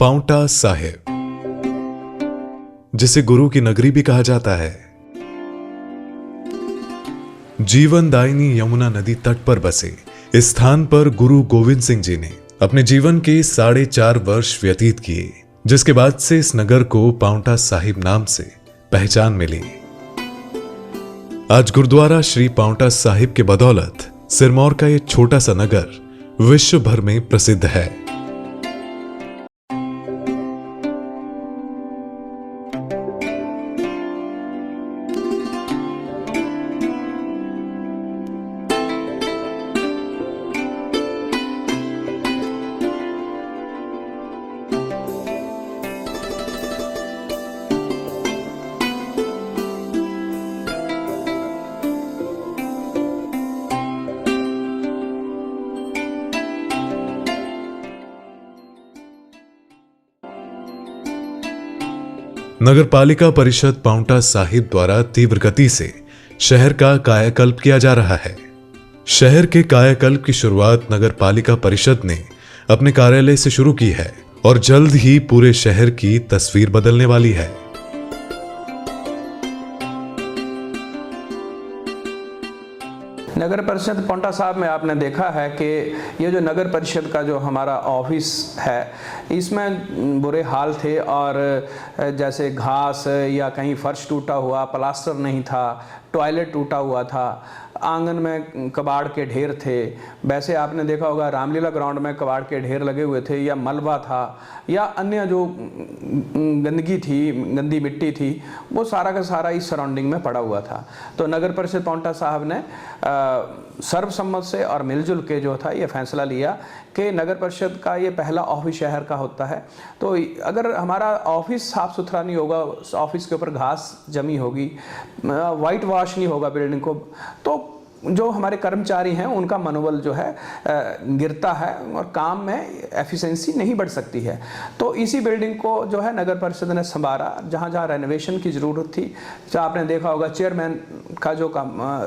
पांवटा साहिब, जिसे गुरु की नगरी भी कहा जाता है, जीवनदायिनी यमुना नदी तट पर बसे इस स्थान पर गुरु गोविंद सिंह जी ने अपने जीवन के 4.5 वर्ष व्यतीत किए, जिसके बाद से इस नगर को पांवटा साहिब नाम से पहचान मिली। आज गुरुद्वारा श्री पांवटा साहिब के बदौलत सिरमौर का ये छोटा सा नगर विश्व भर में प्रसिद्ध है। नगर पालिका परिषद पांवटा साहिब द्वारा तीव्र गति से शहर का कायाकल्प किया जा रहा है। शहर के कायाकल्प की शुरुआत नगर पालिका परिषद ने अपने कार्यालय से शुरू की है और जल्द ही पूरे शहर की तस्वीर बदलने वाली है। नगर परिषद पांवटा साहिब में आपने देखा है कि ये जो नगर परिषद का जो हमारा ऑफिस है, इसमें बुरे हाल थे और जैसे घास या कहीं फर्श टूटा हुआ, प्लास्टर नहीं था, टॉयलेट टूटा हुआ था, आंगन में कबाड़ के ढेर थे। वैसे आपने देखा होगा रामलीला ग्राउंड में कबाड़ के ढेर लगे हुए थे, या मलबा था, या अन्य जो गंदगी थी, गंदी मिट्टी थी, वो सारा का सारा इस सराउंडिंग में पड़ा हुआ था। तो नगर परिषद पांवटा साहिब ने सर्वसम्मत से और मिलजुल के जो था ये फैसला लिया कि नगर परिषद का ये पहला ऑफिस शहर का होता है। तो अगर हमारा ऑफिस साफ सुथरा नहीं होगा, ऑफिस के ऊपर घास जमी होगी, वाइट वॉश नहीं होगा बिल्डिंग को, तो जो हमारे कर्मचारी हैं उनका मनोबल जो है गिरता है और काम में एफिशिएंसी नहीं बढ़ सकती है। तो इसी बिल्डिंग को जो है नगर परिषद ने संभाला। जहाँ जहाँ रेनोवेशन की ज़रूरत थी, जहाँ आपने देखा होगा चेयरमैन का जो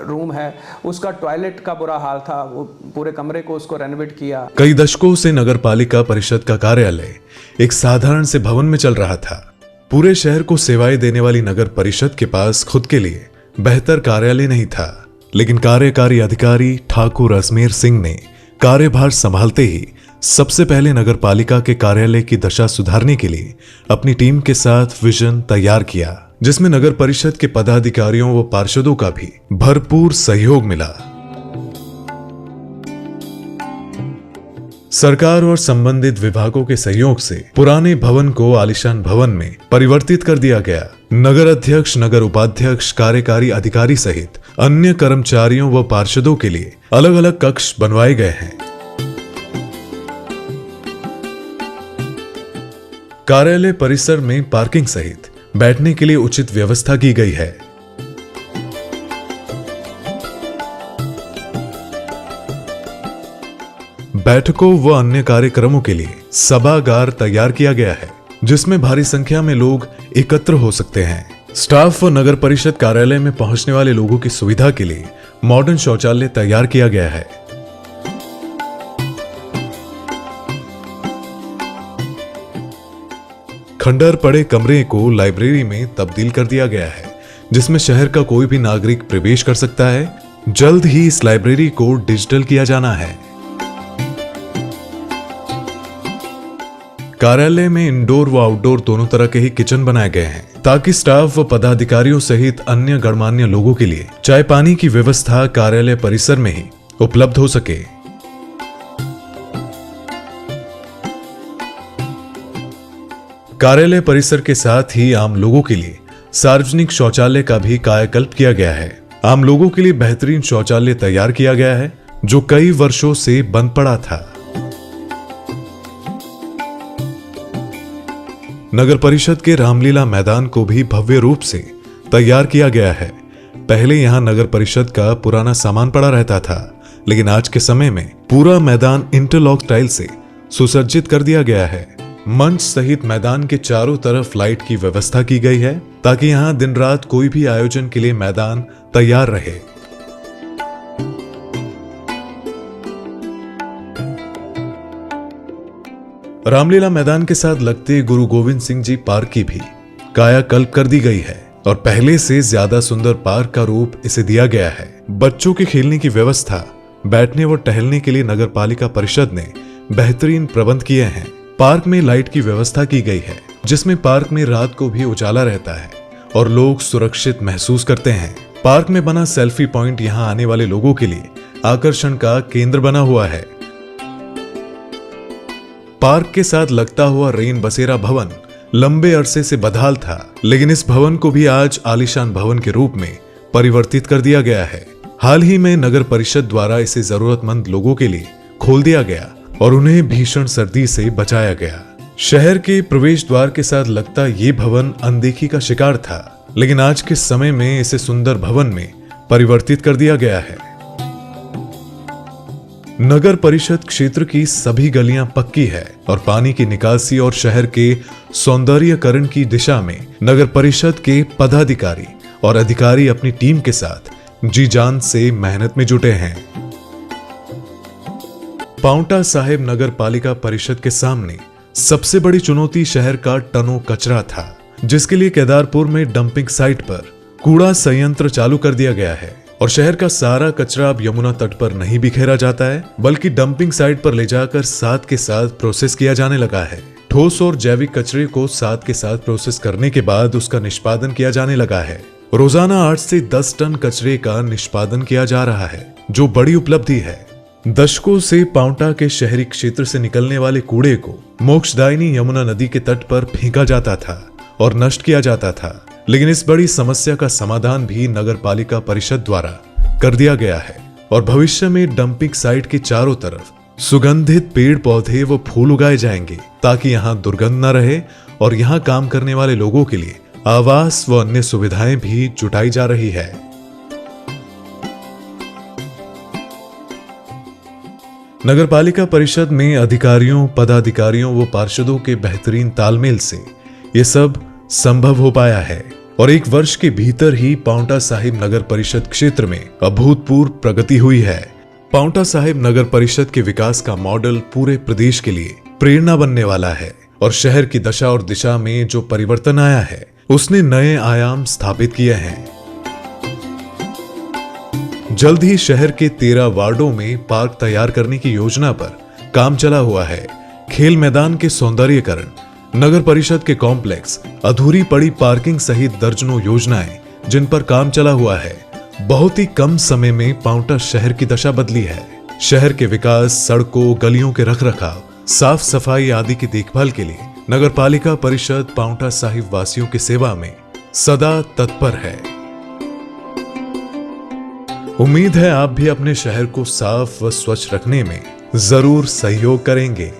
रूम है उसका टॉयलेट का बुरा हाल था, वो पूरे कमरे को उसको रेनोवेट किया। कई दशकों से नगर पालिका परिषद का कार्यालय एक साधारण से भवन में चल रहा था। पूरे शहर को सेवाएं देने वाली नगर परिषद के पास खुद के लिए बेहतर कार्यालय नहीं था, लेकिन कार्यकारी अधिकारी ठाकुर अजमेर सिंह ने कार्यभार संभालते ही सबसे पहले नगर पालिका के कार्यालय की दशा सुधारने के लिए अपनी टीम के साथ विजन तैयार किया, जिसमें नगर परिषद के पदाधिकारियों व पार्षदों का भी भरपूर सहयोग मिला। सरकार और संबंधित विभागों के सहयोग से पुराने भवन को आलीशान भवन में परिवर्तित कर दिया गया। नगर अध्यक्ष, नगर उपाध्यक्ष, कार्यकारी अधिकारी सहित अन्य कर्मचारियों व पार्षदों के लिए अलग अलग कक्ष बनवाए गए हैं। कार्यालय परिसर में पार्किंग सहित बैठने के लिए उचित व्यवस्था की गई है। बैठकों व अन्य कार्यक्रमों के लिए सभागार तैयार किया गया है, जिसमें भारी संख्या में लोग एकत्र हो सकते हैं। स्टाफ व नगर परिषद कार्यालय में पहुंचने वाले लोगों की सुविधा के लिए मॉडर्न शौचालय तैयार किया गया है। खंडर पड़े कमरे को लाइब्रेरी में तब्दील कर दिया गया है, जिसमें शहर का कोई भी नागरिक प्रवेश कर सकता है। जल्द ही इस लाइब्रेरी को डिजिटल किया जाना है। कार्यालय में इंडोर व आउटडोर दोनों तरह के ही किचन बनाए गए हैं, ताकि स्टाफ व पदाधिकारियों सहित अन्य गणमान्य लोगों के लिए चाय पानी की व्यवस्था कार्यालय परिसर में ही उपलब्ध हो सके। कार्यालय परिसर के साथ ही आम लोगों के लिए सार्वजनिक शौचालय का भी कायाकल्प किया गया है। आम लोगों के लिए बेहतरीन शौचालय तैयार किया गया है, जो कई वर्षों से बंद पड़ा था। नगर परिषद के रामलीला मैदान को भी भव्य रूप से तैयार किया गया है। पहले यहां नगर परिषद का पुराना सामान पड़ा रहता था, लेकिन आज के समय में पूरा मैदान इंटरलॉक टाइल से सुसज्जित कर दिया गया है। मंच सहित मैदान के चारों तरफ लाइट की व्यवस्था की गई है, ताकि यहां दिन रात कोई भी आयोजन के लिए मैदान तैयार रहे। रामलीला मैदान के साथ लगते गुरु गोविंद सिंह जी पार्क की भी कायाकल्प कर दी गई है और पहले से ज्यादा सुंदर पार्क का रूप इसे दिया गया है। बच्चों के खेलने की व्यवस्था, बैठने व टहलने के लिए नगर पालिका परिषद ने बेहतरीन प्रबंध किए हैं। पार्क में लाइट की व्यवस्था की गई है, जिसमें पार्क में रात को भी उजाला रहता है और लोग सुरक्षित महसूस करते हैं। पार्क में बना सेल्फी पॉइंट यहां आने वाले लोगों के लिए आकर्षण का केंद्र बना हुआ है। पार्क के साथ लगता हुआ रेन बसेरा भवन लंबे अरसे से बदहाल था, लेकिन इस भवन को भी आज आलीशान भवन के रूप में परिवर्तित कर दिया गया है। हाल ही में नगर परिषद द्वारा इसे जरूरतमंद लोगों के लिए खोल दिया गया और उन्हें भीषण सर्दी से बचाया गया। शहर के प्रवेश द्वार के साथ लगता ये भवन अनदेखी का शिकार था, लेकिन आज के समय में इसे सुंदर भवन में परिवर्तित कर दिया गया है। नगर परिषद क्षेत्र की सभी गलियां पक्की है और पानी की निकासी और शहर के सौंदर्यीकरण की दिशा में नगर परिषद के पदाधिकारी और अधिकारी अपनी टीम के साथ जी जान से मेहनत में जुटे हैं। पांवटा साहिब नगर पालिका परिषद के सामने सबसे बड़ी चुनौती शहर का टनों कचरा था, जिसके लिए केदारपुर में डंपिंग साइट पर कूड़ा संयंत्र चालू कर दिया गया है और शहर का सारा कचरा अब यमुना तट पर नहीं बिखेरा जाता है, बल्कि डंपिंग साइट पर ले जाकर साथ के साथ प्रोसेस किया जाने लगा है। ठोस और जैविक कचरे को साथ के साथ प्रोसेस करने के बाद उसका निष्पादन किया जाने लगा है। रोजाना 8 से 10 टन कचरे का निष्पादन किया जा रहा है, जो बड़ी उपलब्धि है। दशकों से पांवटा के शहरी क्षेत्र से निकलने वाले कूड़े को मोक्षदायिनी यमुना नदी के तट पर फेंका जाता था और नष्ट किया जाता था, लेकिन इस बड़ी समस्या का समाधान भी नगर पालिका परिषद द्वारा कर दिया गया है और भविष्य में डंपिंग साइट के चारों तरफ सुगंधित पेड़ पौधे व फूल उगाए जाएंगे, ताकि यहाँ दुर्गंध न रहे और यहाँ काम करने वाले लोगों के लिए आवास व अन्य सुविधाएं भी जुटाई जा रही है। नगर पालिका परिषद में अधिकारियों, पदाधिकारियों व पार्षदों के बेहतरीन तालमेल से ये सब संभव हो पाया है और 1 वर्ष के भीतर ही पांवटा साहिब नगर परिषद क्षेत्र में अभूतपूर्व प्रगति हुई है। पांवटा साहिब नगर परिषद के विकास का मॉडल पूरे प्रदेश के लिए प्रेरणा बनने वाला है और शहर की दशा और दिशा में जो परिवर्तन आया है, उसने नए आयाम स्थापित किए हैं। जल्द ही शहर के 13 वार्डों में पार्क तैयार करने की योजना पर काम चला हुआ है। खेल मैदान के सौंदर्यीकरण, नगर परिषद के कॉम्प्लेक्स, अधूरी पड़ी पार्किंग सहित दर्जनों योजनाएं जिन पर काम चला हुआ है। बहुत ही कम समय में पांवटा शहर की दशा बदली है। शहर के विकास, सड़कों, गलियों के रखरखाव, साफ सफाई आदि की देखभाल के लिए नगर पालिका परिषद पांवटा साहिब वासियों की सेवा में सदा तत्पर है। उम्मीद है आप भी अपने शहर को साफ व स्वच्छ रखने में जरूर सहयोग करेंगे।